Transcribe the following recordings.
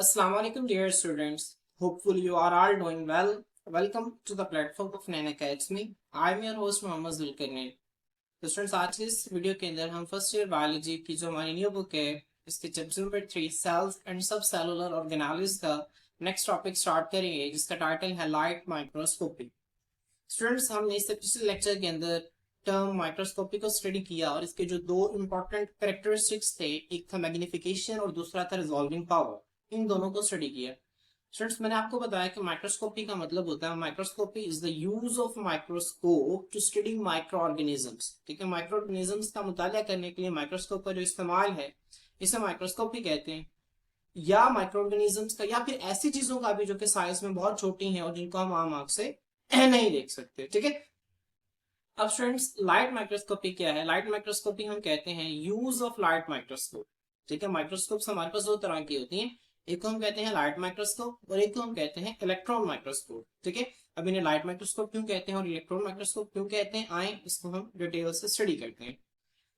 Assalamu alaikum dear students. Hopefully you are all doing well. Welcome to the platform of Nain Academy. I am your host Mohammad Zulqarnain. तो students आज की इस video के अंदर हम first year biology की जो हमारी न्यू बुक है इसके चैप्टर नंबर 3 सेल्स एंड सब सेलुलर ऑर्गेनेल्स का नेक्स्ट टॉपिक स्टार्ट करेंगे जिसका टाइटल है लाइट माइक्रोस्कोपी। स्टूडेंट्स हमने इससे पिछले लेक्चर के अंदर टर्म माइक्रोस्कोपी को स्टडी किया और इसके जो दो इंपॉर्टेंट कैरेक्टरिस्टिक्स थे, एक था मैग्निफिकेशन और दूसरा था रिजॉल्विंग पावर। इन दोनों को स्टडी किया। स्टूडेंट्स मैंने आपको बताया कि माइक्रोस्कोपी का मतलब होता है microscopy is the use of microscope to study microorganisms. ठीक है, माइक्रो ऑर्गेनिजम्स का मुताला करने के लिए माइक्रोस्कोप का जो इस्तेमाल है इसे माइक्रोस्कोपी कहते हैं, या माइक्रो ऑर्गेनिजम्स का, या फिर ऐसी चीजों का भी जो कि साइज में बहुत छोटी हैं और जिनको हम आम आंख से नहीं देख सकते। ठीक है, अब स्टूडेंट्स लाइट माइक्रोस्कोपी क्या है? लाइट माइक्रोस्कोपी हम कहते हैं यूज ऑफ लाइट माइक्रोस्कोप। ठीक है, माइक्रोस्कोप हमारे पास दो तरह की होती हैं, एक को हम कहते हैं लाइट माइक्रोस्कोप और एक को हम कहते हैं इलेक्ट्रॉन माइक्रोस्कोप। ठीक है, अब इन्हें लाइट माइक्रोस्कोप क्यों कहते हैं और इलेक्ट्रॉन माइक्रोस्कोप क्यों कहते हैं, आए इसको हम डिटेल से स्टडी करते हैं।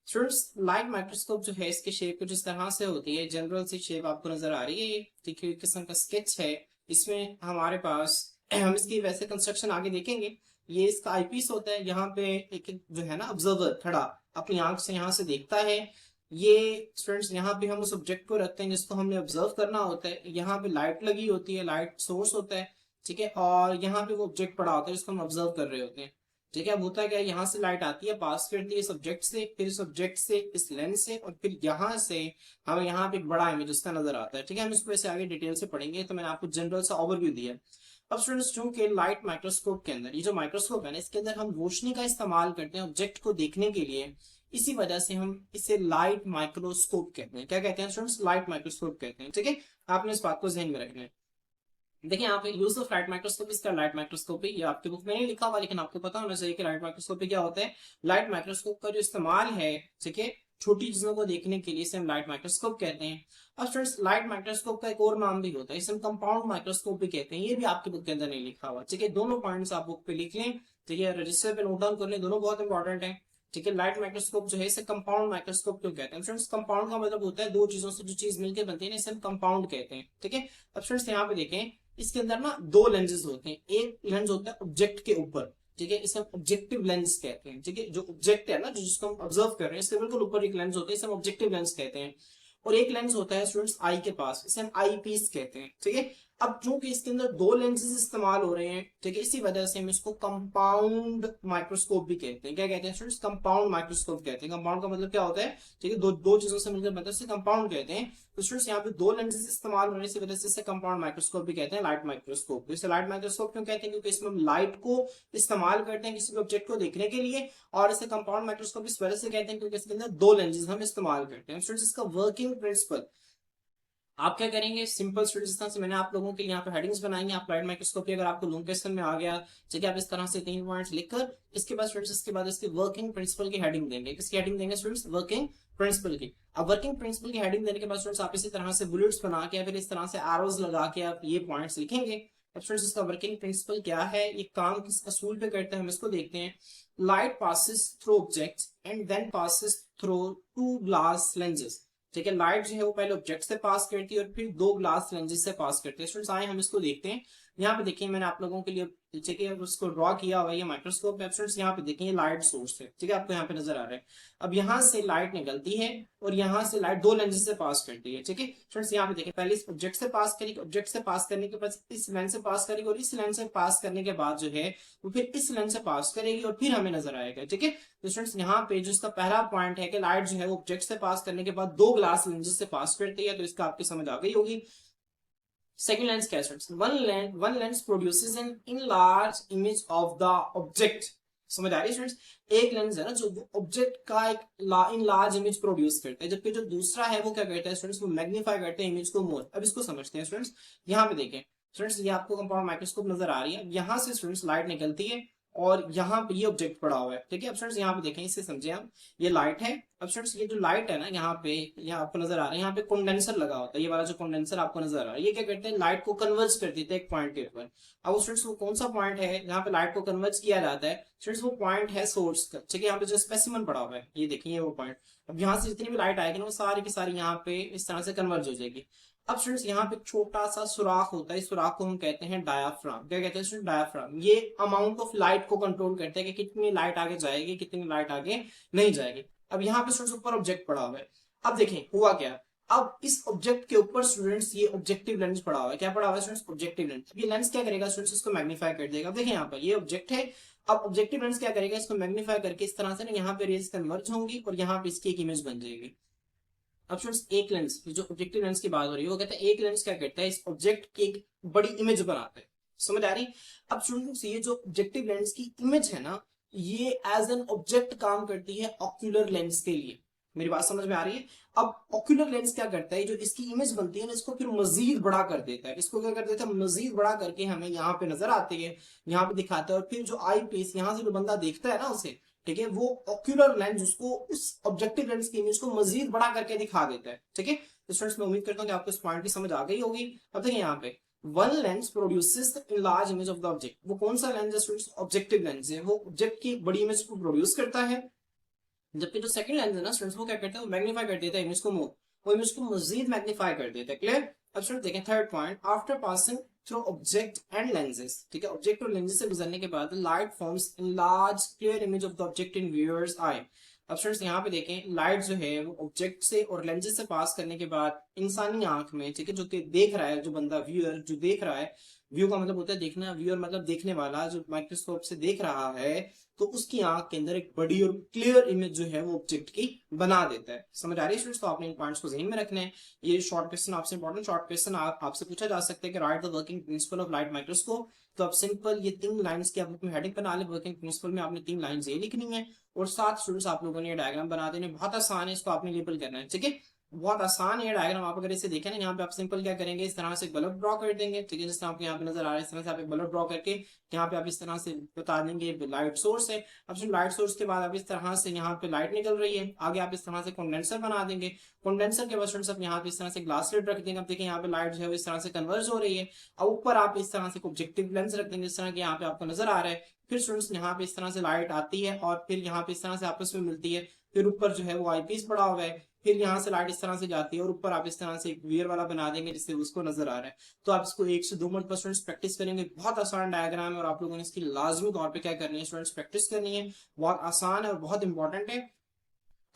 स्टूडेंट्स लाइट माइक्रोस्कोप जो है इसकी शेप कुछ इस तरह से होती है, जनरल सी शेप आपको नजर आ रही है, ये ठीक है किस्म का स्केच है। इसमें हमारे पास हम इसकी वैसे कंस्ट्रक्शन आगे देखेंगे। ये इसका आईपीस होता है, यहाँ पे एक जो है ना ऑब्जर्वर खड़ा अपनी आंख से यहाँ से देखता है। ये स्टूडेंट्स यहाँ पे हम उस ऑब्जेक्ट को रखते हैं जिसको हमने ऑब्जर्व करना होता है। यहाँ पे लाइट लगी होती है, लाइट सोर्स होता है। ठीक है, और यहाँ पे वो ऑब्जेक्ट पड़ा होता है जिसको हम ऑब्जर्व कर रहे होते हैं। ठीक है, अब होता है क्या, यहाँ से लाइट आती है, पास करती है इस ऑब्जेक्ट से, फिर इस ऑब्जेक्ट से इस लेंस से, और फिर यहाँ से हमें यहाँ पे एक बड़ा इमेज उसका नजर आता है। ठीक है, हम इसको ऐसे आगे डिटेल से पढ़ेंगे, तो मैंने आपको जनरल सा ओवरव्यू दिया। अब स्टूडेंट्स चूंकि लाइट माइक्रोस्कोप के अंदर ये जो माइक्रोस्कोप है ना, इसके अंदर हम रोशनी का इस्तेमाल करते हैं ऑब्जेक्ट को देखने के लिए, इसी वजह से हम इसे लाइट माइक्रोस्कोप कहते हैं। क्या कहते हैं स्टूडेंट्स? लाइट माइक्रोस्कोप कहते हैं। ठीक है, आपने इस बात को ध्यान में रखना है। देखिए यहाँ पे यूज ऑफ लाइट माइक्रोस्कोपी, इसका लाइट माइक्रोस्कोपी ये आपकी बुक में नहीं लिखा हुआ, लेकिन आपको पता होना चाहिए कि लाइट माइक्रोस्कोपी क्या होता है। लाइट माइक्रोस्कोप का जो इस्तेमाल है, ठीक है, छोटी चीजों को देखने के लिए इसे हम लाइट माइक्रोस्कोप कहते हैं। अब स्टूडेंट्स लाइट माइक्रोस्कोप का एक और नाम भी होता है, इसे हम कंपाउंड माइक्रोस्कोप भी कहते हैं, ये भी आपकी बुक के अंदर नहीं लिखा हुआ। ठीक है, दोनों पॉइंट्स आप बुक पे लिख लें, ठीक है, रजिस्टर पे नोट डाउन कर लें, दोनों बहुत इंपॉर्टेंट है। ठीक है, लाइट माइक्रोस्कोप जो है इसे कंपाउंड माइक्रोस्कोप क्यों कहते हैं? स्टूडेंट्स कंपाउंड का मतलब होता है दो चीजों से जो चीज मिलकर बनती है ना, इसे हम कंपाउंड कहते हैं। ठीक है, अब स्टूडेंट्स यहाँ पे देखें, इसके अंदर ना दो लेंसेज होते हैं, एक लेंस होता है ऑब्जेक्ट के ऊपर, ठीक है, इसे हम ऑब्जेक्टिव लेंस कहते हैं। ठीक है, जो ऑब्जेक्ट है ना, जो जिसको हम ऑब्जर्व कर रहे हैं, इसके बिल्कुल ऊपर एक लेंस होता है, इसे हम ऑब्जेक्टिव लेंस कहते हैं। और एक लेंस होता है स्टूडेंट्स आई के पास, इसे हम आई पीस कहते हैं। ठीक है, अब चूंकि इसके अंदर दो लेंसेज इस्तेमाल हो रहे हैं, ठीक है, इसी वजह से हम इसको कंपाउंड माइक्रोस्कोप भी कहते हैं। क्या कहते हैं स्टूडेंट्स? कंपाउंड माइक्रोस्कोप कहते हैं। कंपाउंड का मतलब क्या होता है? ठीक है, दो दो चीजों से मिलकर बनता है, इसे कंपाउंड कहते हैं। तो स्टूडेंट्स यहाँ पे दो लेंसेज इस्तेमाल होने की वजह से इसे कंपाउंड माइक्रोस्कोप भी कहते हैं, लाइट माइक्रोस्कोप। इसे लाइट माइक्रोस्कोप क्यों कहते हैं? क्योंकि इसमें हम लाइट को इस्तेमाल करते हैं किसी भी ऑब्जेक्ट को देखने के लिए, और इसे कंपाउंड माइक्रोस्कोप इस वजह से कहते हैं क्योंकि इसके अंदर दो लेंसेज हम इस्तेमाल करते हैं। स्टूडेंट्स इसका वर्किंग प्रिंसिपल आप क्या करेंगे? सिंपल स्टूडेंट्स, इस तरह से मैंने आप लोगों के लिए यहाँ पे हेडिंग्स बनाएंगे। आप लाइट माइक्रोस्कोपी अगर आपको लॉन्ग क्वेश्चन में आ गया, ठीक है, आप इस तरह से 3 पॉइंट्स लिखकर इसके बाद स्टूडेंट्स इसके बाद इसकी वर्किंग प्रिंसिपल की हेडिंग देंगे। किसकी हेडिंग देंगे स्टूडेंट्स? वर्किंग प्रिंसिपल की। अब वर्किंग प्रिंसिपल की हेडिंग देने के बाद स्टूडेंट्स आप इसी तरह से बुलेट्स बना के फिर इस तरह से एरोज लगा के आप ये पॉइंट्स लिखेंगे। अब स्टूडेंट्स इसका वर्किंग प्रिंसिपल क्या है, ये काम किस असूल पे करते हैं, हम इसको देखते हैं। Light passes through objects and then passes through two glass lenses. ठीक है, लाइट जो है वो पहले ऑब्जेक्ट से पास करती है और फिर दो ग्लास लेंसेज से पास करती है। स्टूडेंट्स आए हम इसको देखते हैं। यहाँ पे देखिए मैंने आप लोगों के लिए ठीक है उसको ड्रॉ किया हुआ है, ये माइक्रोस्कोप है। स्टूडेंट्स यहाँ पे देखिए लाइट सोर्स है, ठीक है, आपको यहाँ पे नजर आ रहा है। अब यहाँ से लाइट निकलती है और यहाँ से लाइट दो लेंसेज से पास करती है। ठीक है स्टूडेंट्स, यहाँ पे देखिए पहले इस ऑब्जेक्ट से पास करेगी, ऑब्जेक्ट से पास करने के बाद इस लेंस से पास करेगी, और इस लेंस से पास करने के बाद जो है वो फिर इस लेंस से पास करेगी और फिर हमें नजर आएगा। ठीक है, तो स्टूडेंट्स यहाँ पे जो इसका पहला पॉइंट है कि लाइट जो है वो ऑब्जेक्ट से पास करने के बाद दो ग्लास लेंसेज से पास करती है, तो इसका आपकी समझ आ गई होगी। Second lens क्या है? one lens produces an enlarged image of the object। समझ आ रही है स्टूडेंट्स? एक लेंस है ना जो ऑब्जेक्ट का एक इनलार्ज इमेज प्रोड्यूस करता है, जबकि जो दूसरा है वो क्या करता है स्टूडेंट्स? वो मैग्नीफाई करते हैं इमेज को मोर। अब इसको समझते हैं स्टूडेंट्स। यहाँ पे देखें स्टूडेंट्स, ये आपको कंपाउंड माइक्रोस्कोप नजर आ रही है। यहाँ से स्टूडेंट्स लाइट निकलती है और यहाँ पे ये ऑब्जेक्ट पड़ा हुआ है। ठीक है, अब स्टूडेंट्स यहाँ पे देखें, इससे समझे हम, ये लाइट है। अब स्टूडेंट्स ये जो लाइट है ना यहाँ पे, यहाँ आपको नजर आ रहा है, यहाँ पे कंडेंसर लगा होता है, ये वाला जो कंडेंसर आपको नजर आ रहा है, ये क्या करते हैं? लाइट को कन्वर्ज कर देते हैं एक पॉइंट के ऊपर। अब स्टूडेंट्स वो कौन सा पॉइंट है जहाँ पे लाइट को कन्वर्ज किया जाता है? स्टूडेंट्स वो पॉइंट है सोर्स का। ठीक है, यहाँ पे जो स्पेसिमन पड़ा हुआ है, ये देखिए वो पॉइंट। अब यहाँ से जितनी भी लाइट आएगी ना वो सारी की सारी यहाँ पे इस तरह से कन्वर्ज हो जाएगी। अब स्टूडेंट्स यहाँ पे छोटा सा सुराख होता है, इस सुराख को हम कहते हैं डायाफ्राम। क्या कहते हैं स्टूडेंट? डायाफ्राम। ये अमाउंट ऑफ लाइट को कंट्रोल करता है कि कितनी लाइट आगे जाएगी, कितनी लाइट आगे नहीं जाएगी। अब यहाँ पे स्टूडेंट्स ऊपर ऑब्जेक्ट पड़ा हुआ है। अब देखें हुआ क्या, अब इस ऑब्जेक्ट के ऊपर स्टूडेंट्स ये ऑब्जेक्टिव लेंस पड़ा हुआ है। क्या पड़ा हुआ है स्टूडेंट्स? Objective lens. ये लेंस क्या करेगा स्टूडेंट्स? इसको मैग्नीफाई कर देगा। देखिए यहाँ पर ये ऑब्जेक्ट है। अब ऑब्जेक्टिव लेंस क्या करेगा? इसको मैग्नीफाई करके इस तरह से ना यहाँ पे रेज कन्वर्ज होंगी और यहाँ पे इसकी एक इमेज बन जाएगी। अब स्टूडेंट्स एक लेंस, जो ऑब्जेक्टिव लेंस की बात हो रही है, वो कहते हैं एक लेंस क्या करता है? इस ऑब्जेक्ट की एक बड़ी इमेज बनाता है। समझ आ रही? अब स्टूडेंट्स ये जो ऑब्जेक्टिव लेंस की इमेज है ना, ये एज एन ऑब्जेक्ट काम करती है ऑक्यूलर लेंस के लिए। मेरी बात समझ में आ रही है? अब ऑक्यूलर लेंस क्या करता है? जो इसकी इमेज बनती है ना, इसको फिर मजीद बड़ा कर देता है। इसको क्या कर देता है? मजीद बड़ा करके हमें यहाँ पे नजर आती है, यहाँ पे दिखाता है। और फिर जो आई पीस यहाँ से जो बंदा देखता है ना उसे, ठीक है, वो ऑक्यूलर लेंस उसको उस ऑब्जेक्टिव लेंस की इमेज को मजीद बड़ा करके दिखा देता है। ठीक है, तो स्टूडेंट्स मैं उम्मीद करता हूँ कि आपको इस पॉइंट की समझ आ गई होगी। अब देखिए यहाँ पे one lens produces the large image of the object. वो कौन सा लेंस है स्टूडेंट्स? ऑब्जेक्टिव लेंस है। वो ऑब्जेक्ट की बड़ी इमेज को प्रोड्यूस करता है। जबकि जो सेकंड लेंस है ना स्टूडेंट्स, वो क्या करता है? वो मैग्नीफाई कर देता है इमेज को मोर, वो इमेज को मजीद मैग्नीफाई कर देता है। क्लियर? अब स्टूडेंट देखें third point, after passing through object and lenses. ठीक है, ऑब्जेक्ट और लेंसेज से गुजरने के बाद light forms in large clear image of the object in viewers I. अब स्टूडेंट्स यहाँ पे देखें, लाइट जो है वो ऑब्जेक्ट से और लेंसेज से पास करने के बाद इंसानी आंख में, ठीक है, जो कि देख रहा है, जो बंदा व्यूअर जो देख रहा है, व्यू का मतलब होता है देखना, व्यूअर मतलब देखने वाला, जो माइक्रोस्कोप से देख रहा है, तो उसकी आंख के अंदर एक बड़ी और क्लियर इमेज जो है वो ऑब्जेक्ट की बना देता है। समझ आ रही है स्टूडेंट्स? तो आपने इन पॉइंट्स को ध्यान में रखना है। ये शॉर्ट क्वेश्चन आपसे इंपॉर्टेंट शॉर्ट क्वेश्चन आपसे पूछा जा सकता है कि right the working principle of light microscope. तो आप सिंपल ये 3 लाइंस की आप बुक में हेडिंग बना ले, वर्किंग प्रिंसिपल में आपने 3 लाइंस ये लिखनी है और 7 स्टूडेंट्स आप लोगों ने ये डायग्राम बना देने। बहुत आसान है, इसको आपने लेबल करना है। ठीक है, बहुत आसान है ये डायग्राम। आप अगर इसे देखें ना, यहाँ पे आप सिंपल क्या करेंगे, इस तरह से बल्ब ड्रॉ कर देंगे। ठीक है, जिस तरह आपको यहाँ पे नजर आ रहा है, इस तरह से आप एक बल्ब ड्रॉ करके यहाँ पे आप इस तरह से बता देंगे लाइट सोर्स है। अब लाइट सोर्स के बाद आप इस तरह से यहाँ पे लाइट निकल रही है, आगे आप इस तरह से कंडेंसर बना देंगे। कंडेंसर के बाद स्टूडेंट्स आप यहाँ पे इस तरह से ग्लास लिड रख देंगे। अब देखिए यहाँ पे लाइट जो है वो इस तरह से कन्वर्ज हो रही है। अब ऊपर आप इस तरह से ऑब्जेक्टिव लेंस रख देंगे, इस तरह के यहाँ पे आपको नजर आ रहा है। फिर स्टूडेंट्स यहाँ पे इस तरह से लाइट आती है और फिर यहाँ पे इस तरह से आपस में मिलती है। फिर ऊपर जो है वो आईपीस पड़ा हुआ है। फिर यहाँ से लाइट इस तरह से जाती है और ऊपर आप इस तरह से एक वियर वाला बना देंगे जिससे उसको नजर आ रहा है। तो आप इसको 1 से 2 मिनट पर स्टूडेंट्स प्रैक्टिस करेंगे। बहुत आसान डायग्राम है और आप लोगों ने इसकी लाजमी तौर पे क्या करनी है स्टूडेंट्स? प्रैक्टिस करनी है। बहुत आसान है और बहुत इंपॉर्टेंट है।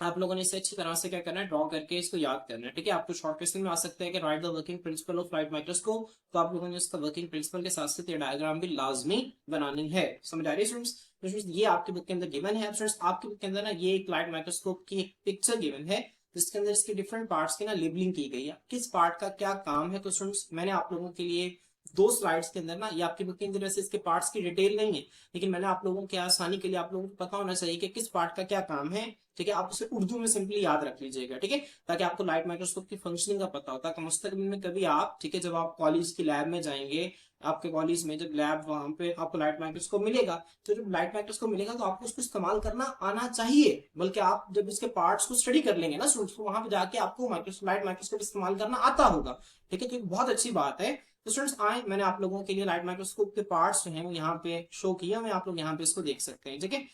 आप लोगों ने इसे अच्छी तरह से क्या करना है? ड्रॉ करके इसको याद करना है। ठीक है, आपको शॉर्ट क्वेश्चन में आ सकता है कि right the working principle of light microscope. तो आप लोगों ने इसका वर्किंग प्रिंसिपल के साथ साथ ये डायग्राम भी लाजमी बनानी है। समझ आ रही है स्टूडेंट्स? ये आपकी बुक के अंदर गिवन है। स्टूडेंट्स आपकी बुक के अंदर ना ये एक लाइट माइक्रोस्कोप की एक पिक्चर गिवन है जिसके अंदर इसके डिफरेंट पार्ट्स की ना लेबलिंग की गई है, किस पार्ट का क्या काम है। तो स्टूडेंट्स मैंने आप लोगों के लिए 2 स्लाइड्स के अंदर ना, ये आपकी बुक के अंदर वैसे इसके पार्ट्स की डिटेल नहीं है, लेकिन मैंने आप लोगों के आसानी के लिए आप लोगों को पता होना चाहिए कि किस पार्ट का क्या काम है। ठीक है, आप उसे उर्दू में सिंपली याद रख लीजिएगा। ठीक है, ताकि आपको लाइट माइक्रोस्कोप की फंक्शनिंग का पता होता है मुस्तकबिल में कभी आप, ठीक है, जब आप कॉलेज की लैब में जाएंगे, आपके कॉलेज में जब लैब वहां पे आपको लाइट माइक्रोस्कोप मिलेगा, तो जब लाइट माइक्रोस्कोप मिलेगा तो आपको उसको इस्तेमाल करना आना चाहिए। बल्कि आप जब इसके पार्ट्स को स्टडी कर लेंगे ना स्टूडेंट्स, तो वहां पे जाके आपको लाइट माइक्रोस्कोप इस्तेमाल करना आता होगा। ठीक है, तो एक बहुत अच्छी बात है। तो स्टूडेंट्स आए, मैंने आप लोगों के लिए लाइट माइक्रोस्कोप के पार्ट्स जो हैं वो यहाँ पे शो किया मैं, आप लोग यहाँ पे इसको देख सकते हैं। ठीक है,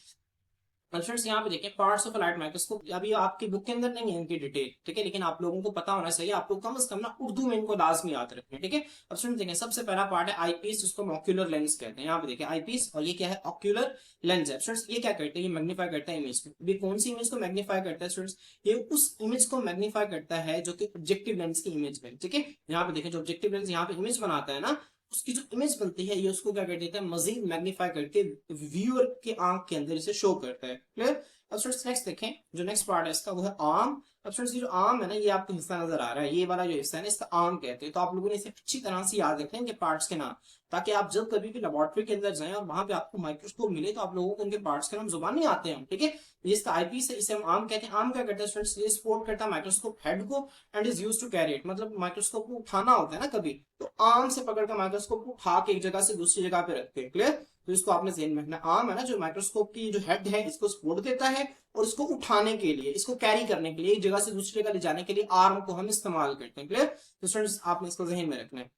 स्टूडेंट्स यहाँ पे देखें पार्ट्स ऑफ लाइट माइक्रोस्कोप, अभी आपकी बुक के अंदर नहीं है इनकी डिटेल। ठीक है, लेकिन आप लोगों को पता होना चाहिए, आपको कम से कम ना उर्दू में इनको लाजमी याद रखना है। ठीक है, अब स्टूडेंट देखें सबसे पहला पार्ट है आईपीस, जिसको हम ऑक्यूलर लेंस कहते हैं। यहाँ पे देखें आईपीस, और ये क्या है? ऑक्यूलर लेंस है। स्टूडेंट्स ये क्या करते हैं? ये मैग्नीफाई करता है इमेज को। ये कौन सी इमेज को मैग्नीफाई करता है स्टूडेंट्स? ये उस इमेज को मैग्नीफाई करता है जो कि ऑब्जेक्टिव लेंस की इमेज है। ठीक है, यहाँ पे देखें जो ऑब्जेक्टिव लेंस यहाँ पे इमेज बनाता है ना, उसकी जो इमेज बनती है ये उसको क्या कर देता है? मजीद मैग्नीफाई करके व्यूअर के आंख के अंदर इसे शो करता है। क्लियर? अब स्टूडेंट्स नेक्स्ट देखें, जो नेक्स्ट पार्ट है इसका वो है आर्म। अब स्टूडेंट्स ये जो आर्म है ना, ये आपको हिस्सा नजर आ रहा है, ये वाला जो हिस्सा है ना, इसका आर्म कहते हैं। तो आप लोगों ने इसे अच्छी तरह से याद रखना है इनके पार्ट्स के नाम, ताकि आप जब कभी भी लेबोरेटरी के अंदर जाएं और वहां पे आपको माइक्रोस्कोप मिले तो आप लोगों को उनके पार्ट्स के नाम जुबान नहीं आते हैं। ठीक है, जिसका आईपीस है इसे हम आर्म कहते हैं। आर्म क्या करता है स्टूडेंट्स? ये सपोर्ट करता है माइक्रोस्कोप हेड को and is used to carry it. मतलब माइक्रोस्कोप को उठाना होता है ना कभी, तो आर्म से पकड़कर माइक्रोस्कोप को उठा के एक जगह से दूसरी जगह पे रखते हैं। क्लियर? तो इसको आपने ध्यान में रखना। आर्म है ना जो माइक्रोस्कोप की जो हेड है इसको सपोर्ट देता है, और इसको उठाने के लिए, इसको कैरी करने के लिए, एक जगह से दूसरी जगह ले जाने के लिए आर्म को हम इस्तेमाल करते हैं। क्लियर? तो स्टूडेंट्स आपने इसको जहन में रखना है।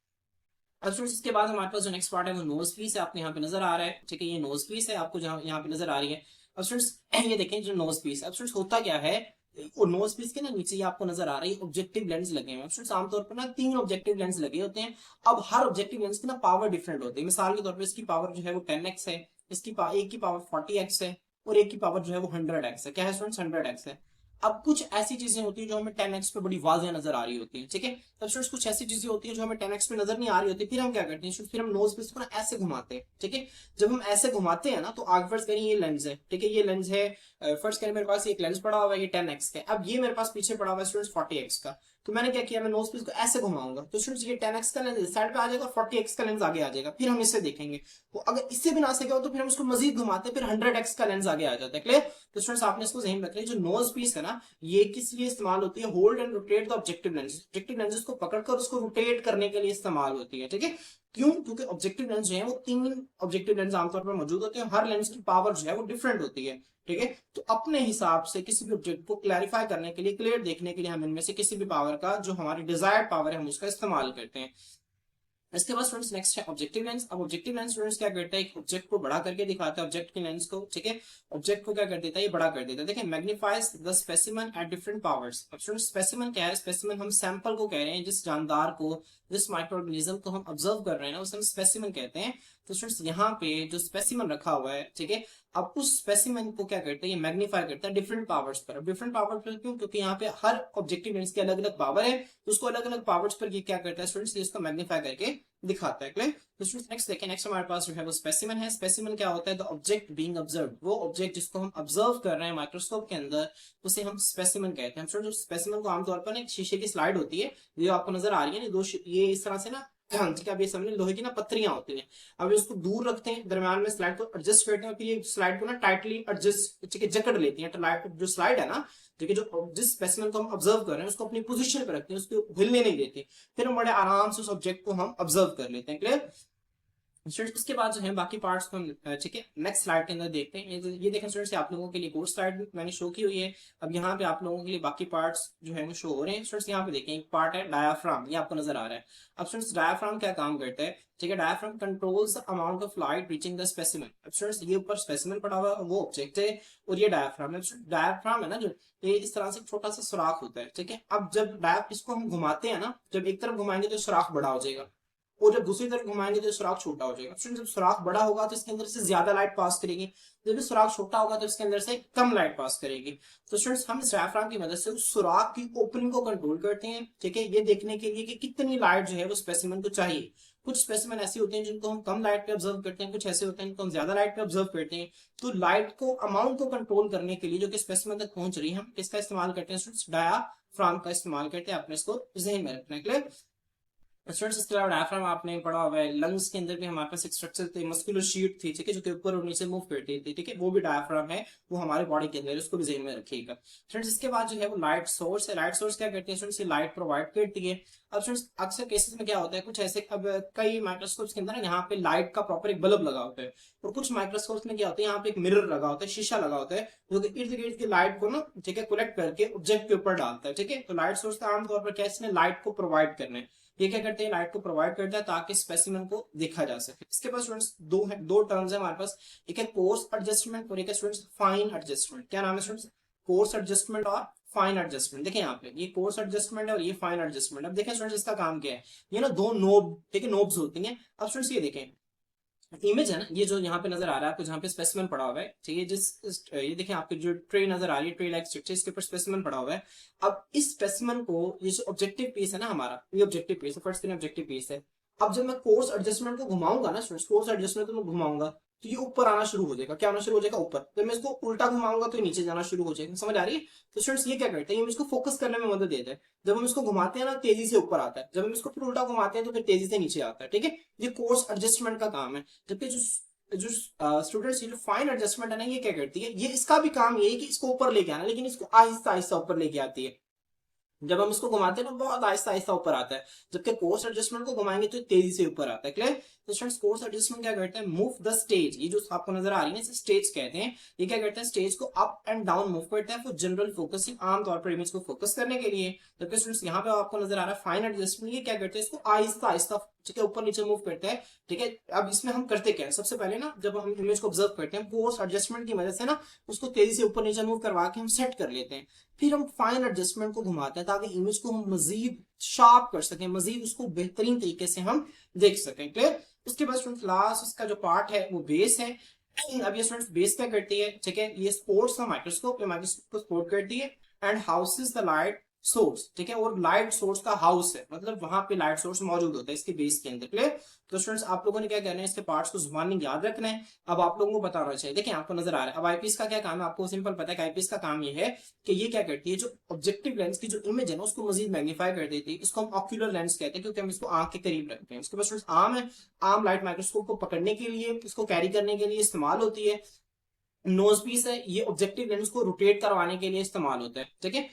अब स्टूडेंट्स इसके बाद हमारे पास जो नेक्स्ट पार्ट है वो नोज पीस है, आपको यहाँ पे नजर आ रहा है। ठीक है, ये नोज पीस है आपको जहाँ यहाँ पे नजर आ रही है। अब स्टूडेंट्स ये देखें जो नोज पीस। अब स्टूडेंट्स होता क्या है, और नोज पीस के ना नीचे ये आपको नजर आ रही है ऑब्जेक्टिव लेंस लगे हुए हैं। आमतौर पर ना 3 ऑब्जेक्टिव लेंस लगे होते हैं। अब हर ऑब्जेक्टिव लेंस की ना पावर डिफरेंट होती है। मिसाल के तौर पर इसकी पावर जो है वो 10x है, एक की पावर 40x है, और एक की पावर जो है वो 100x है। क्या है स्टूडेंट्स? 100x है। अब कुछ ऐसी चीजें होती है जो हमें 10x पे बड़ी वाज़ेह नजर आ रही होती है, ठीक है। तब स्टूडेंट्स कुछ ऐसी चीजें होती है जो हमें 10x पे नजर नहीं आ रही होती, फिर हम क्या करते हैं, फिर हम नोज पे इसको ना ऐसे घुमाते हैं, ठीक है। जब हम ऐसे घुमाते हैं ना तो आगे फर्स्ट करें ये लेंस है, ठीक है, ये लेंस है। फर्स्ट करें मेरे पास एक लेंस पड़ा हुआ है ये 10x का, अब ये मेरे पास पीछे पड़ा हुआ है स्टूडेंट्स 40x का। तो मैंने क्या किया, मैं नोज पे इसको ऐसे घुमाऊंगा तो स्टूडेंट्स ये 10x का लेंस साइड पे आ जाएगा, 40x का लेंस आगे आ जाएगा, फिर हम इससे देखेंगे। तो अगर इससे भी ना सके हो तो फिर हम उसको मजीद घुमाते हैं, फिर 100x का लेंस आगे आ जाता है। क्लियर? तो स्टूडेंट्स आपने इसको ज़हन रखना है, जो नोज पीस है ना ये किस लिए इस्तेमाल होती है, hold and rotate the objective lens. Objective lenses को पकड़कर उसको रोटेट करने के लिए इस्तेमाल होती है, ठीक है। क्यों? क्योंकि ऑब्जेक्टिव लेंस जो है वो 3 ऑब्जेक्टिव लेंस आमतौर पर मौजूद होते हैं, हर लेंस की पावर जो है वो डिफरेंट होती है, ठीक है। तो अपने हिसाब से किसी भी ऑब्जेक्ट को क्लैरिफाई करने के लिए, क्लियर देखने के लिए हम इनमें से किसी भी पावर का, जो हमारी डिजायर्ड पावर है, हम उसका इस्तेमाल करते हैं। इसके बाद स्टूडेंट्स नेक्स्ट है ऑब्जेक्टिव लेंस। अब ऑब्जेक्टिव लेंस स्टूडेंट्स क्या करता है, एक ऑब्जेक्ट को बड़ा करके दिखाता है, ऑब्जेक्ट के लेंस को, ठीक है। ऑब्जेक्ट को क्या कर देता है, ये बड़ा कर देता है। देखिए, magnifies the specimen at different powers. अब स्टूडेंट्स स्पेसिमन क्या है, स्पेसिमन हम सैंपल को कह रहे हैं, जिस जानदार को, जिस माइक्रो ऑर्गेनिज्म को हम ऑब्जर्व कर रहे हैं ना, उसे हम स्पेसिमन कहते हैं। तो स्टूडेंट्स यहाँ पे जो स्पेसिमन रखा हुआ है, ठीक है, अब उस स्पेसिमन को क्या करते हैं, ये मैग्नीफाई करता है डिफरेंट पावर्स पर। डिफरेंट पावर पर क्यों? क्योंकि यहाँ पे हर ऑब्जेक्टिव लेंस की अलग अलग पावर है, तो उसको अलग अलग पावर्स पर ये क्या करता है स्टूडेंट्स, इसको मैग्नीफाई करके दिखाता है। क्लियर? तो स्टूडेंट्स नेक्स्ट देखें, नेक्स्ट हमारे पास जो है वो स्पेसिमन है। स्पेसिमन क्या होता है, द ऑब्जेक्ट बीइंग ऑब्जर्व्ड, वो ऑब्जेक्ट जिसको हम ऑब्जर्व कर रहे हैं माइक्रोस्कोप के अंदर, उसे हम स्पेसिमन कहते हैं। हम स्पेसिमन को आमतौर पर एक शीशे की स्लाइड होती है, ये आपको नजर आ रही है ना, ये इस तरह से ना, ठीक है, अब ये समझ लोहे की ना पत्रियां होती हैं। अब इसको दूर रखते हैं, दरम्यान में स्लाइड को एडजस्ट करते हैं, फिर ये स्लाइड को ना टाइटली एडजस्ट, ठीक है, जकड़ लेती है। जो स्लाइड है ना, ठीक है, जो जिस स्पेसिमेन को हम ऑब्जर्व कर रहे हैं उसको अपनी पोजीशन पे रखते हैं, उसको हिलने नहीं देते, फिर हम बड़े आराम से उस ऑब्जेक्ट को हम ऑब्जर्व कर लेते हैं। क्लियर? स्टूडेंट्स उसके बाद जो है बाकी पार्ट्स को हम, ठीक है, नेक्स्ट स्लाइड के अंदर देखते हैं। ये देखें स्टूडेंट्स, आप लोगों के लिए कोर्स स्लाइड मैंने शो की हुई है। अब यहाँ पे आप लोगों के लिए बाकी पार्ट्स जो है वो शो हो रहे हैं। स्टूडेंट्स यहाँ पे देखें, एक पार्ट है डायाफ्राम, ये आपको नजर आ रहा है। अब स्टूडेंट्स डायाफ्राम क्या काम करता है, ठीक है, diaphragm controls the amount of light reaching the specimen. अब स्टूडेंट्स ये ऊपर स्पेसिमेन पड़ा हुआ है, वो ऑब्जेक्ट है, और ये डायाफ्राम है। डायाफ्राम है ना जो, ये इस तरह से छोटा सा सुराख होता है, ठीक है। अब जब इसको हम घुमाते हैं ना, जब एक तरफ घुमाएंगे तो सुराख बड़ा हो जाएगा, और जब दूसरी तरफ घुमाएंगे तो सुराख छोटा हो जाएगा। जब सुराख बड़ा होगा तो इसके अंदर से ज्यादा लाइट पास करेगी, जब सुराख छोटा होगा तो इसके अंदर से कम लाइट पास करेगी। तो स्टूडेंट्स हम इस डायफ्राम की मदद से उस सुराख की ओपनिंग को कंट्रोल करते हैं, ठीक है, ये देखने के लिए कि कितनी लाइट जो है वो स्पेसिमेन को चाहिए। कुछ स्पेसिमेन ऐसे होते हैं जिनको हम कम लाइट पे ऑब्जर्व करते हैं, कुछ ऐसे होते हैं जिनको हम ज्यादा लाइट पे ऑब्जर्व करते हैं। तो लाइट को, अमाउंट को कंट्रोल करने के लिए जो कि स्पेसिमेन तक पहुंच रही है, हम किसका इस्तेमाल करते हैं स्टूडेंट्स, डायाफ्राम का इस्तेमाल करते हैं। आपने इसको जहन में रखना है। क्लियर? स्टूडेंट्स इसके अलावा डायफ्राम आपने पढ़ा हुआ है, लंग्स के अंदर भी हमारे पास एक स्ट्रक्चर थी, मस्कुलर शीट थी, ठीक है, जो कि ऊपर और नीचे मूव करती थी, ठीक है, वो भी डायफ्राम है, वो हमारे बॉडी के अंदर, उसको भी ज़हन में रखिएगा। फ्रेंड्स इसके बाद जो है वो लाइट सोर्स है। लाइट सोर्स क्या करती है स्टूडेंट्स, लाइट प्रोवाइड करती है। अब स्टूडेंट्स अक्सर केसेस में क्या होता है, कुछ ऐसे, अब कई माइक्रोस्कोप के अंदर यहाँ पे लाइट का प्रॉपर एक बल्ब लगा होता है, और कुछ माइक्रोस्कोप में क्या होता है, यहाँ पे एक मिरर लगा होता है, शीशा लगा होता है, जो कि इर्द गिर्द की लाइट को ना, ठीक है, कलेक्ट करके ऑब्जेक्ट के ऊपर डालता है, ठीक है। तो लाइट सोर्स का आमतौर पर क्या, इसने लाइट को प्रोवाइड करना है, ये क्या करते हैं, लाइट को प्रोवाइड करता है ताकि स्पेसिमेन को देखा जा सके। इसके पास स्टूडेंट्स दो टर्म्स है हमारे पास, एक है कोर्स एडजस्टमेंट और एक है स्टूडेंट्स फाइन एडजस्टमेंट। क्या नाम है स्टूडेंट्स, कोर्स एडजस्टमेंट और फाइन एडजस्टमेंट। देखें यहाँ पे, ये कोर्स एडजस्टमेंट है और ये फाइन एडजस्टमेंट। अब देखें स्टूडेंट्स इसका काम क्या है, ये ना दो नोब, ठीक है, नोब्स होती हैं। अब स्टूडेंट्स ये देखें, इमेज है ना, ये जो यहाँ पे नजर आ रहा है आपको, जहाँ पे स्पेसिमेन पड़ा हुआ है, ठीक है, ये देखिए आपकी जो ट्रे नजर आ रही है, ट्रे लाइक स्ट्रक्चर, इसके ऊपर स्पेसिमेन पड़ा हुआ है। अब इस स्पेसिमेन को, ये जो ऑब्जेक्टिव पीस है ना हमारा, ये ऑब्जेक्टिव पीस है, फर्स्ट दिन ऑब्जेक्टिव पीस है। अब जब मैं कोर्स एडजस्टमेंट को घुमाऊंगा ना, कोर्स एडजस्टमेंट को मैं घुमाऊंगा तो ये ऊपर आना शुरू हो जाएगा। क्या आना शुरू हो जाएगा, ऊपर। जब मैं इसको उल्टा घुमाऊंगा तो नीचे जाना शुरू हो जाएगा। समझ आ रही है? तो स्टूडेंट्स ये क्या करते हैं, ये इसको फोकस करने में मदद देता है। जब हम इसको घुमाते हैं ना, तेजी से ऊपर आता है, जब हम इसको फिर उल्टा घुमाते हैं तो फिर तेजी से नीचे आता है, ठीक है। ये कोर्स एडजस्टमेंट का काम है। जबकि जो स्टूडेंट्स, ये जो फाइन एडजस्टमेंट है ना, ये क्या करती है, ये इसका भी काम ये है कि इसको ऊपर लेके आना, लेकिन इसको आहिस्ता आहिस्ता ऊपर लेके आती है। जब हम इसको घुमाते हैं ना, बहुत आहिस्ता आहिस्ता ऊपर आता है, जबकि कोर्स एडजस्टमेंट को घुमाएंगे तो तेजी से ऊपर आता है। क्लियर? तो स्टूडेंट्स कोर्स एडजस्टमेंट क्या करते हैं, मूव द स्टेज, ये जो आपको नजर आ रही है इसे स्टेज कहते हैं। ये क्या करते हैं, स्टेज को अप एंड डाउन मूव करता है फॉर जनरल फोकसिंग, आमतौर पर इमेज को फोकस करने के लिए। जबकि स्टूडेंट्स यहाँ पे आपको नजर आ रहा है फाइन एडजस्टमेंट, ये क्या करते हैं, इसको आहिस्ता आहिस्ता ठीक है, ऊपर नीचे मूव करता है। ठीक है, अब इसमें हम करते क्या है, सबसे पहले ना जब हम इमेज को ऑब्जर्व करते हैं फोर्स एडजस्टमेंट की मदद से ना उसको तेजी से ऊपर नीचे मूव करवा के हम सेट कर लेते हैं। फिर हम फाइन एडजस्टमेंट को घुमाते हैं ताकि इमेज को हम मजीद शार्प कर सकें, मजीद उसको बेहतरीन तरीके से हम देख सकें। क्लियर। उसके बाद स्टूडेंट लास्ट उसका जो पार्ट है वो बेस है। अब ये स्टूडेंट्स बेस क्या करती है, ठीक है, ये स्पोर्ट्स का माइक्रोस्कोप, ये माइक्रोस्कोप को सपोर्ट करती है and houses the light source. ठीक है, और लाइट सोर्स का हाउस है, मतलब वहां पे लाइट सोर्स मौजूद होता है इसके बेस के अंदर। क्लियर। तो स्टूडेंट्स आप लोगों ने क्या करना है, इसके पार्ट्स को जुबानी याद रखना है। अब आप लोगों को बताना चाहिए, देखिए आपको नजर आ रहा है। अब आईपीएस का क्या काम है, आपको सिंपल पता है कि आईपीएस का काम ये है कि ये क्या करती है, जो ऑब्जेक्टिव लेंस की जो इमेज है ना उसको मजीद मैग्नीफाई कर देती है। इसको हम ऑक्यूलर लेंस कहते हैं क्योंकि हम इसको आंख के करीब रखते हैं। उसके बाद स्टूडेंट्स आर्म है, आर्म लाइट माइक्रोस्कोप को पकड़ने के लिए, इसको कैरी करने के लिए इस्तेमाल होती है। नोज पीस है, ये ऑब्जेक्टिव लेंस को रोटेट करवाने के लिए इस्तेमाल होता है। ठीक है,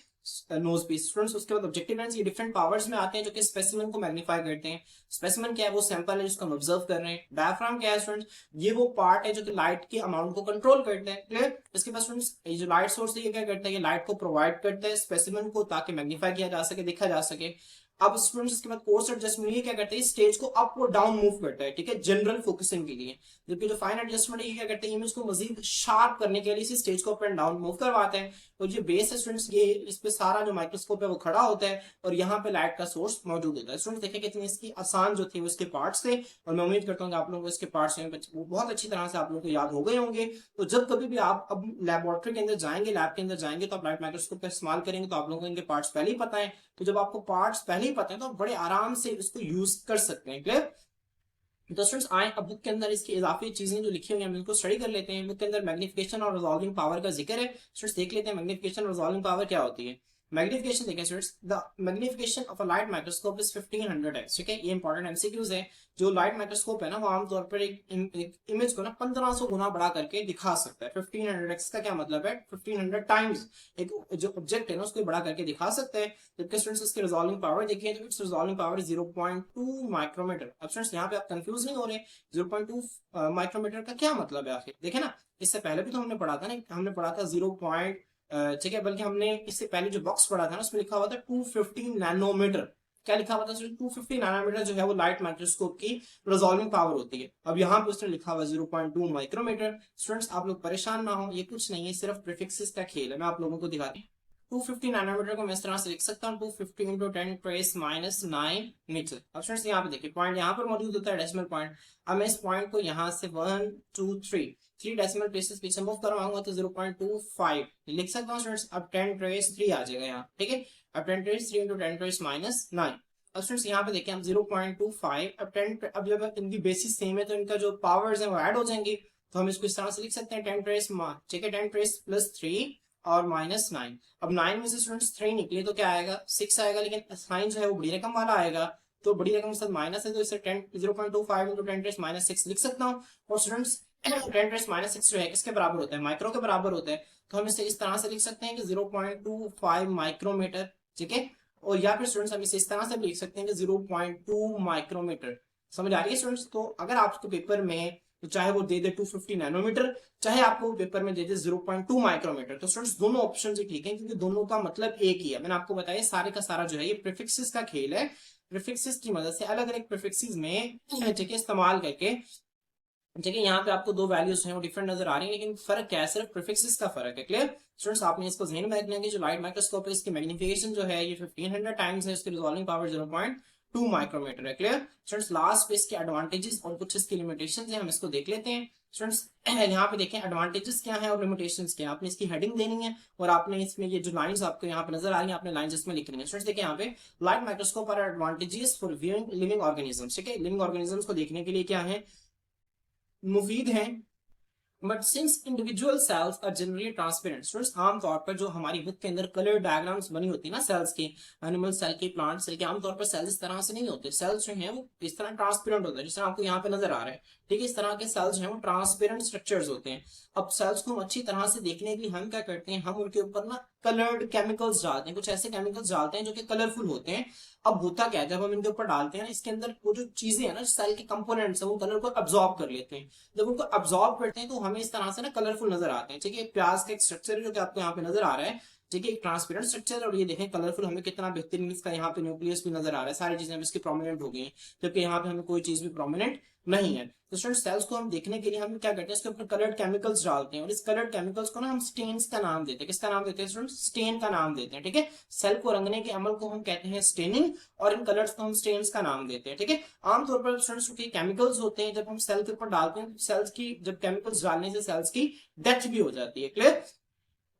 नोज पीस स्टूडेंट्स। उसके बाद ऑब्जेक्टिव लेंस, ये डिफरेंट पावर्स में आते हैं जो कि स्पेसिमेन को मैग्नीफाई करते हैं। स्पेसिमेन क्या है, वो सैंपल है जिसको हम ऑब्जर्व कर रहे हैं। डायफ्राम क्या है स्टूडेंट्स, ये वो पार्ट है जो कि लाइट के अमाउंट को कंट्रोल करता है। क्लियर। इसके बाद स्टूडेंट्स ये जो लाइट सोर्स है ये क्या करता है, ये लाइट को प्रोवाइड करता है स्पेसिमेन को ताकि मैग्नीफाई किया जा सके, देखा जा सके। अब स्टूडेंट्स इसके बाद कोर्स एडजस्टमेंट ये क्या करते हैं, स्टेज को अप और डाउन मूव करता है। ठीक है, जनरल फोकसिंग के लिए। जबकि जो फाइन एडजस्टमेंट है ये क्या करते हैं, इमेज को मजीद शार्प करने के लिए इसी स्टेज को अप एंड डाउन मूव करवाते हैं। और ये बेस है स्टूडेंट्स, ये इस पे सारा जो माइक्रोस्कोप है वो खड़ा होता है और यहाँ पे लाइट का सोर्स मौजूद होता है। स्टूडेंट्स देखिए कितनी इसकी आसान जो थी वो इसके पार्ट्स थे, और मैं उम्मीद करता हूँ कि आप लोगों को इसके पार्ट्स वो बहुत अच्छी तरह से आप लोगों को याद हो गए होंगे। तो जब कभी भी आप अब लेबोरेटरी के अंदर जाएंगे, लैब के अंदर जाएंगे, तो आप लाइट माइक्रोस्कोप का इस्तेमाल करेंगे तो आप लोगों को इनके पार्ट्स पहले ही पता है। तो जब आपको पार्ट्स पहले ही पता है तो आप बड़े आराम से इसको यूज कर सकते हैं। क्लियर। तो स्टूडेंट्स आए अब बुक के अंदर इसकी इजाफी चीजें जो लिखी हुई हैं हम इनको स्टडी कर लेते हैं। बुक के अंदर मैग्निफिकेशन और रिजॉल्विंग पावर का जिक्र है। स्टूडेंट्स देख लेते हैं मैग्निफिकेशन और रिजॉल्विंग पावर क्या होती है। मैग्निफिकेशन देखें students, the magnification of a light microscope is 1500x। ठीक है, ये इंपॉर्टेंट एमसीक्यूज है। जो लाइट माइक्रोस्कोप है ना वो आमतौर पर एक इमेज को ना 1500 गुना बढ़ा करके दिखा सकता है। 1500x का क्या मतलब है, 1500 टाइम्स एक जो ऑब्जेक्ट है ना उसको बढ़ा करके दिखा सकता है। जबकि स्टूडेंट्स इसकी रिजॉल्विंग पावर देखिए तो इट्स रिजॉल्विंग पावर 0.2 माइक्रोमीटर। अब स्टूडेंट्स यहाँ पे आप कंफ्यूज नहीं हो रहे, 0.2 माइक्रोमीटर का क्या मतलब है आखिर। देखे ना, इससे पहले भी तो हमने पढ़ा था ना, हमने पढ़ा था 0. ठीक है, बल्कि हमने इससे पहले जो बॉक्स पढ़ा था ना उसमें लिखा हुआ था 250 नैनोमीटर। क्या लिखा हुआ था, 250 नैनोमीटर जो है वो लाइट माइक्रोस्कोप की रिजॉल्विंग पावर होती है। अब यहाँ पे उसने लिखा हुआ 0.2 माइक्रोमीटर। स्टूडेंट्स आप लोग परेशान ना हो, ये कुछ नहीं है, सिर्फ प्रीफिक्सेस का खेल है। मैं आप लोगों को दिखाती हूँ। 250 नैनोमीटर को मैं इस तरह से लिख सकता हूँ 250 इंटू 10⁻⁹ मीटर। अब स्टूडेंट्स यहाँ पे देखिए पॉइंट यहाँ पर मौजूद होता है, डेसिमल पॉइंट। अब मैं इस पॉइंट को यहाँ से 1 2 3 डेसिमल प्लेसेस पीछे मूव करवाऊंगा तो 0.25 लिख सकता हूँ स्टूडेंट्स। अब 10⁻³ आ जाएगा यहाँ। ठीक है, अब 10⁻³ इंटू 10⁻⁹। अब स्टूडेंट्स यहाँ पे देखिए हम 0.25, अब 10, अब जब इनकी बेसिस सेम है तो इनका जो पावर्स है वो ऐड हो जाएंगे। तो हम इसको इस तरह से लिख सकते हैं 10⁻, ठीक है, 10⁻+3 और -9। अब 9 में से स्टूडेंट्स 3 निकले तो क्या आएगा, 6 आएगा, लेकिन साइन जो है वो बड़ी रकम वाला आएगा तो बड़ी रकम के साथ माइनस है तो इसे 0.25 इंटू 10⁻⁶ लिख सकता हूँ। और स्टूडेंट्स 10⁻⁶ जो है किसके बराबर होता है, माइक्रो के बराबर होता है। तो हम इसे इस तरह से लिख सकते हैं कि 0.25 माइक्रोमीटर। ठीक है, और या फिर स्टूडेंट्स हम इसे इस तरह से भी लिख सकते हैं कि 0.2 माइक्रोमीटर। समझ आ रही है स्टूडेंट्स। तो अगर आपको पेपर में तो चाहे वो दे दे 250 नैनोमीटर, चाहे आपको पेपर में दे दे 0.2 माइक्रोमीटर, तो स्टूडेंट्स दोनों ऑप्शन ही ठीक है क्योंकि दोनों का मतलब एक ही है। मैंने आपको बताया सारे का सारा जो है ये प्रीफिक्सेस का खेल है। प्रीफिक्सेस की मदद से अलग अलग प्रीफिक्सेस में ठीक है इस्तेमाल करके, ठीक है, यहाँ पे आपको दो वैल्यूज हैं वो डिफरेंट नजर आ रही है लेकिन फर्क क्या है, सिर्फ प्रीफिक्सेस का फर्क है। क्लियर स्टूडेंट्स, आपने इसको ध्यान में रखना है कि जो लाइट माइक्रोस्कोप है इसकी मैग्निफिकेशन जो है ये 1500 टाइम्स है, इसकी रिजॉल्विंग पावर 0.2 माइक्रोमीटर है। क्लियर स्टूडेंट्स, लास्ट पे इसके एडवांटेजेस और कुछ इसकी लिमिटेशंस हैं, हम इसको देख लेते हैं। स्टूडेंट्स यहाँ पे देखें एडवांटेजेस क्या है और लिमिटेशंस क्या है। आपने इसकी हेडिंग देनी है और आपने इसमें ये जो लाइंस आपको यहाँ पे नजर आ रही है आपने लाइंस इसमें लिखनी है। स्टूडेंट्स देखिए यहाँ पे light microscope are advantages for viewing living organisms. ठीक है, लिविंग ऑर्गेनिजम्स को देखने के लिए क्या है, मुफीद हैं। But since individual cells are generally transparent. Students आमतौर पर जो हमारी बुक के अंदर कलर डायग्राम्स बनी होती है ना सेल्स की, एनिमल सेल की, प्लांट सेल की, आमतौर पर सेल्स इस तरह से नहीं होते। सेल्स जो है वो इस तरह ट्रांसपेरेंट होते हैं जिस तरह आपको यहाँ पे नजर आ रहा है। ठीक है, इस तरह के सेल्स जो है वो ट्रांसपेरेंट स्ट्रक्चर्स होते हैं। अब सेल्स को हम अच्छी तरह से देखने के लिए हम क्या करते हैं, हम उनके ऊपर ना कलर्ड केमिकल्स डालते हैं, कुछ ऐसे केमिकल्स डालते हैं जो कि कलरफुल होते हैं। अब होता क्या है, जब हम इनके ऊपर डालते हैं ना इसके अंदर वो जो चीजें है ना सेल के कंपोनेंट्स है वो कलर को अब्सॉर्ब कर लेते हैं। जब उनको अब्सॉर्ब करते हैं तो हमें इस तरह से ना कलरफुल नजर आते हैं। ठीक है, प्याज का एक स्ट्रक्चर है जो कि आपको यहाँ पे नजर आ रहा है। ठीक है, एक ट्रांसपेरेंट स्ट्रक्चर। और ये देखें कलरफुल, हमें कितना बेहतरीन इसका यहाँ पे न्यूक्लियस भी नजर आ रहा है, सारी चीजें इसकी प्रोमिनेंट हो गई हैं, जबकि यहाँ पे हमें कोई चीज भी प्रोमिनेंट नहीं है। तो स्टूडेंट सेल्स को हम देखने के लिए हम क्या करते हैं, इसके ऊपर कलर्ड केमिकल्स डालते हैं, और इस कलर्ड केमिकल्स को ना हम स्टेन्स का नाम देते हैं। किसका नाम देते हैं स्टूडेंट? स्टेन का नाम देते हैं। ठीक है, सेल को रंगने के अमल को हम कहते हैं स्टेनिंग, और इन कलर्स को हम स्टेन्स का नाम देते हैं। ठीक है, आमतौर पर स्टूडेंट्स के केमिकल्स होते हैं, जब हम सेल के ऊपर डालते हैं सेल्स की, जब केमिकल्स डालने से सेल्स की डेथ भी हो जाती है। क्लियर?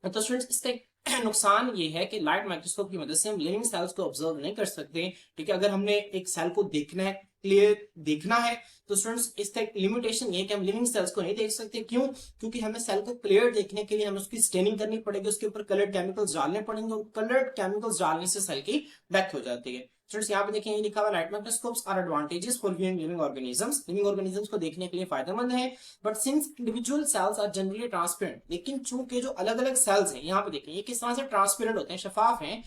तो स्टूडेंट्स इसका एक नुकसान ये है कि लाइट माइक्रोस्कोप की मदद से हम लिविंग सेल्स को ऑब्जर्व नहीं कर सकते। ठीक है, अगर हमने एक सेल को देखना है, क्लियर देखना है, तो स्टूडेंट्स इसका एक लिमिटेशन ये है कि हम लिविंग सेल्स को नहीं देख सकते। क्यों? क्योंकि हमें सेल को क्लियर देखने के लिए हमें उसकी स्टेनिंग करनी पड़ेगी, उसके ऊपर कलर्ड केमिकल्स डालने पड़ेंगे, और कलर्ड केमिकल्स डालने से सेल की डेथ हो जाती है। स्टूडेंट्स यहाँ पे देखें, ये लिखा हुआ light microscopes are advantages for viewing living organisms. Living organisms को देखने के लिए फायदेमंद है, but since individual cells are generally transparent, लेकिन चूंकि जो अलग अलग सेल्स हैं, यहाँ पे देखें ये किस तरह से ट्रांसपेरेंट होते हैं, शफाफ हैं,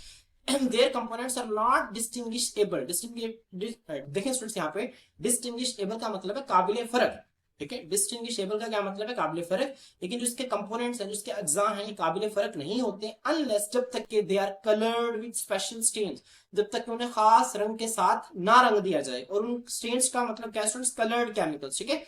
their components are not distinguishable। देखें स्टूडेंट्स यहाँ पे डिस्टिंग्विशेबल का मतलब है काबिले फर्क। ठीक है, डिस्टिंग्विशेबल का क्या मतलब है? काबिले फर्क। लेकिन जो इसके कंपोनेंट्स हैं, जो इसके अज्जा हैं, ये काबिले फर्क नहीं होते अनलेस, जब तक के they are coloured with special stains, जब तक कि उन्हें खास रंग के साथ ना रंग दिया जाए। और उन स्टेन्स का मतलब क्या स्टूडेंट्स? Coloured chemicals. ठीक है,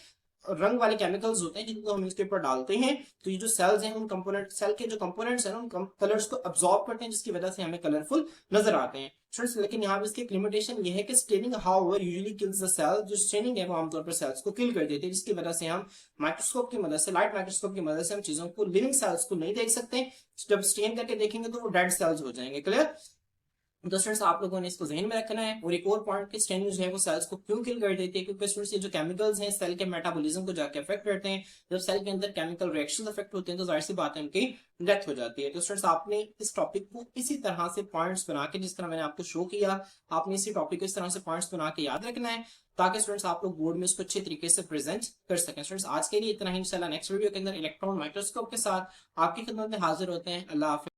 रंग वाले केमिकल्स होते हैं जिनको हम इसके ऊपर डालते हैं, तो ये जो सेल्स हैं, उन कंपोनेंट, सेल के जो कंपोनेंट्स हैं उन कलर्स को अब्सॉर्ब करते हैं, जिसकी वजह से हमें कलरफुल नजर आते हैं स्टूडेंट्स। लेकिन यहाँ पे इसकी एक लिमिटेशन ये है कि staining however usually kills the cell. जो स्टेनिंग है वो आमतौर पर सेल्स को किल कर देती है, जिसकी वजह से हम माइक्रोस्कोप की मदद से, लाइट माइक्रोस्कोप की मदद से हम चीजों को, लिविंग सेल्स को नहीं देख सकते। जब स्टेन करके देखेंगे तो वो डेड सेल्स हो जाएंगे। क्लियर? तो स्टूडेंट्स आप लोगों ने इसको जहन में रखना है। और एक और पॉइंट कि स्टेनिंग जो है वो सेल्स को क्यों किल कर देती है, क्योंकि स्टूडेंट्स ये जो केमिकल्स हैं सेल के मेटाबॉलिज्म को जाके अफेक्ट करते हैं। जब सेल के अंदर केमिकल रिएक्शन अफेक्ट होते हैं तो जाहिर सी बात है उनकी डेथ हो जाती है। तो स्टूडेंट्स आपने इस टॉपिक को इसी तरह से पॉइंट्स बना के, जिस तरह मैंने आपको शो किया, आपने इसी टॉपिक को इस तरह से पॉइंट्स बना के याद रखना है, ताकि स्टूडेंट्स आप लोग बोर्ड में इसको अच्छे तरीके से प्रेजेंट कर सकें। स्टूडेंट्स आज के लिए इतना ही, इंशाल्लाह नेक्स्ट वीडियो के अंदर इलेक्ट्रॉन माइक्रोस्कोप के साथ आपकी खिदमत में हाजिर होते हैं। अल्लाह हाफिज़।